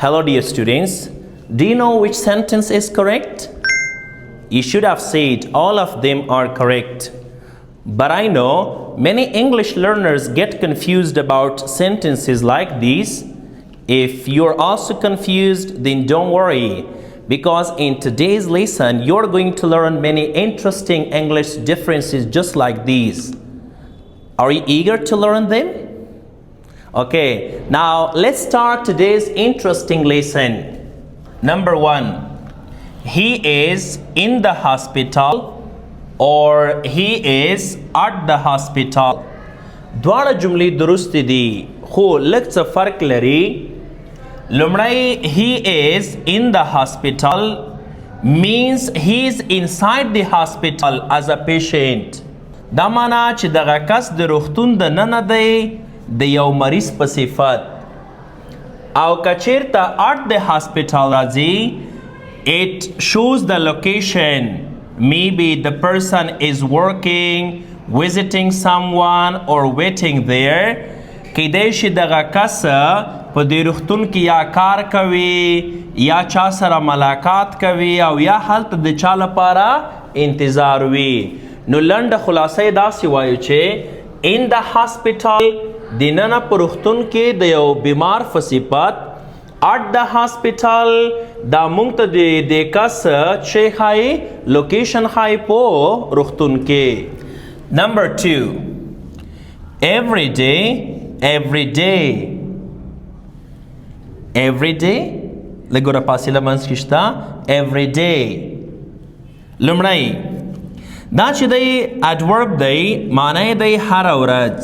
Hello dear students, do you know which sentence is correct? You should have said all of them are correct. But I know many English learners get confused about sentences like these. If you're also confused, then don't worry, because in today's lesson, you're going to learn many interesting English differences just like these. Are you eager to learn them? Okay, now let's start today's interesting lesson. Number 1, he is in the hospital or he is at the hospital. دواړه جملې درست دي خو لږ څه فرق لري. لومړی he is in the hospital means he is inside the hospital as a patient. دا معنا چې دغه کس د روغتون د ننه دی د یو مریض په صفت. او که چیرته at the hospital راځي it shows the location. Maybe the person is working, visiting someone or waiting there. کیدای شي دغه کس په دې روغتون کې یا کار کوي یا چا سره ملاقات کوي او یا هلته د چا لپاره انتظار وي. نو لنډه خلاصه یې داسې وایو چې in the hospital دننه په روغتون کې د یو بیمار په صفت. at the hospital دا مونږ ته د دې کس چې ښایي لوکیشن ښایي په روغتون کې. Number 2, every day لږ فاصله منځ کې شته. every day لومړی دا چې دی adverb دی معنی دی هره ورځ.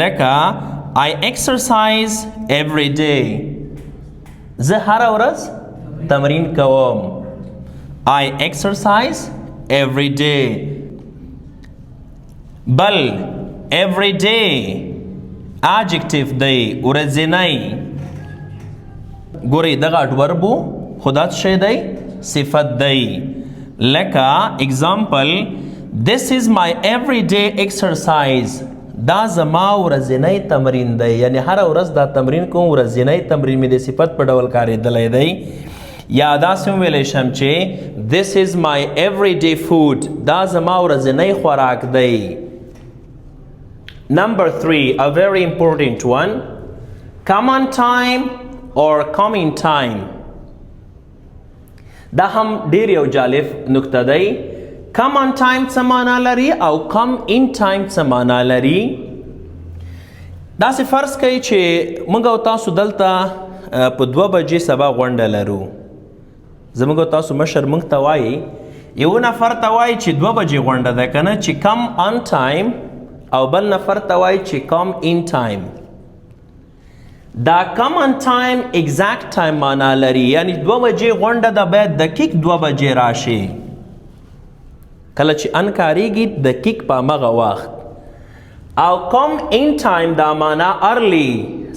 لکه I exercise every day. زه هره ورځ تمرین کوم. I exercise every day. بل every day adjective دی ورځنی. ګورئ دغه adverb خو دا څه شی دی صفت دی. لکه example this is my everyday exercise. دا زما ورځنی تمرین دی، یعنی هر ورځ دا تمرین کوم. ورځنی تمرین مې د صفت په ډول کارېدلی دی. یا داسې هم ویلی شم چې this is my everyday food. دا زما ورځنی خوراک دی. Number 3, a very important one, come on time or come in time. دا هم ډیر یو جالب نکته دی. come on time څه معنا لري او come in time څه معنا لري. داسې فرض کوي چې موږ او تاسو دلته په 2 بجې سبا غونډه لرو. زموږ او تاسو مشر موږ ته وایي یو نفر ته وایي چې 2 بجې غونډه ده که نه چې come on time او بل نفر ته وایي چې come in time. دا come on time exact time معنا لري، یعنی 2 بجې غونډه ده باید دقیق 2 بجې راشي. کله چې ان کاریږي دقیق په همغه وخت. او come in time دا معنا early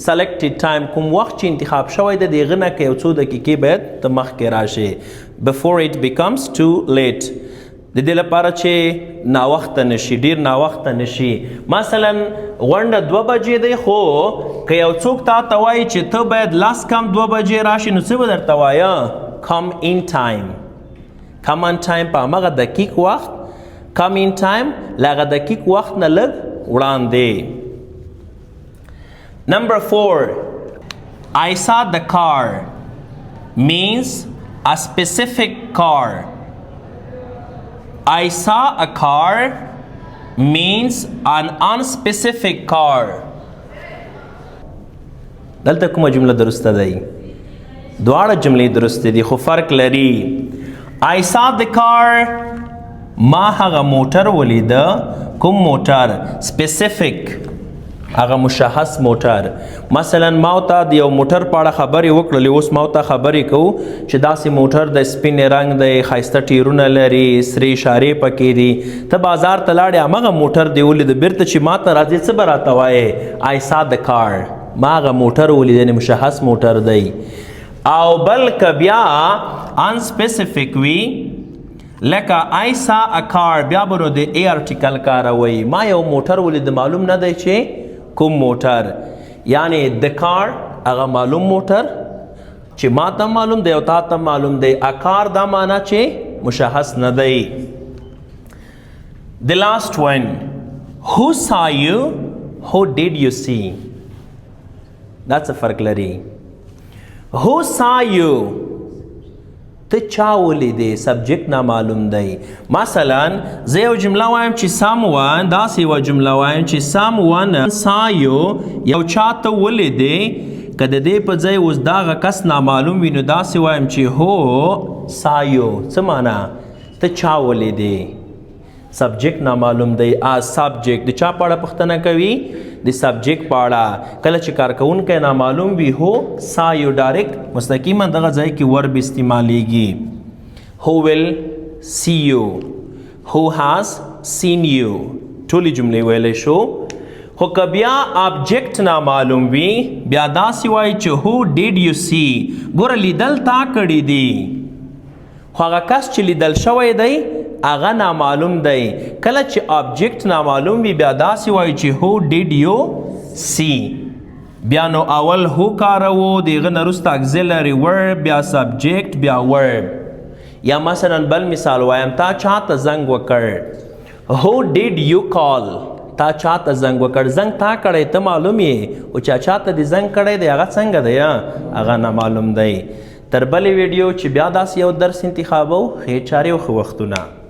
selected time، کوم وخت چې انتخاب شوی د دغه نه که یو څو دقیقې باید ته مخکې راشي before it becomes too late. د دې لپاره چې ناوخته نشي، ډیر ناوخته نشي. مثلا غونډه 2 بجې دی خو که یو څوک تا ته وایي چې ته باید لاس کم 2 بجې راشي نو څه به درته وایه؟ come in time. come on time په همغه دقیق وخت، come in time له هغه دقیق وخت نه لږ وړاندې. Number 4, I saw the car means a specific car. I saw a car means an unspecific car. دلته کومه جمله درسته دی؟ دواړه جملې درسته دي خو فرق لري. I saw the car ما هغه موټر ولیده. کوم موټر؟ specific، هغه مشخص موټر. مثلا ما ته د یو موټر په اړه خبرې وکړلې، اوس ما ته خبرې کوو چې داسې موټر د سپین رنګ دی، ښایسته ټیرونه لري، سرې اشارې پکې دي. ته بازار ته لاړې همغه موټر دې ولیده، بیرته چې ما ته راځې څه به راته وایې؟ I saw the car، ما هغه موټر ولیده، یعنې مشخص موټر دی. او بل که بیا unspecific وي لکه I saw a car، بیا به نو د A article کاروئ. ما یو موټر ولید، معلوم نه دی چې کوم موټر. یعنی the car هغه معلوم موټر چې ما ته معلوم دی او تا ته معلوم دی. اکار دا معنا چې مشخص نه دی. The last one. Who saw you? Who did you see? That's a فرق لري. Who saw you? ته چا ولیدې؟ سبجیکټ نامعلوم دی. مثلا زه یو جمله وایم چې someone، داسې یوه جمله وایم چې someone saw you، یو چا ته ولیدې. که د دې په ځای اوس دغه کس نامعلوم وي نو داسې وایم چې who saw you. څه معنا؟ ته چا ولیدې؟ سبجیکټ نامعلوم دی. as subject د چا په اړه پوښتنه کوي؟ د سبجیکټ په اړه. کله چې کارکوونکی نامعلوم وي who saw you ډایرکټ مستقیما دغه ځای کې ورب استعمالیږي. who will see you، who has seen you. ټولې جملې ویلی شو. خو که بیا آبجیکټ نامعلوم وي بیا داسې وایي چې who did you see. ګوره لیدل تا کړي دي خو هغه کس چې لیدل شوی دی هغه نامعلوم دی. کله چې آبجیکټ نامعلوم وي بیا داسې وایي چې who did you see. بیا نو اول who کاروو، د هغه نه وروسته auxiliary verb، بیا سبجیکټ، بیا verb. یا مثلا بل مثال وایم، تا چا ته زنګ وکړ. who did you call. تا چا ته زنګ وکړ. زنګ تا کړی ته معلوم یې، او چا ته دې زنګ کړی دی هغه څنګه دی؟ هغه نامعلوم دی. تر بلې ویډیو چې بیا داسې یو درس انتخابو، ښې چارې او ښه وختونه.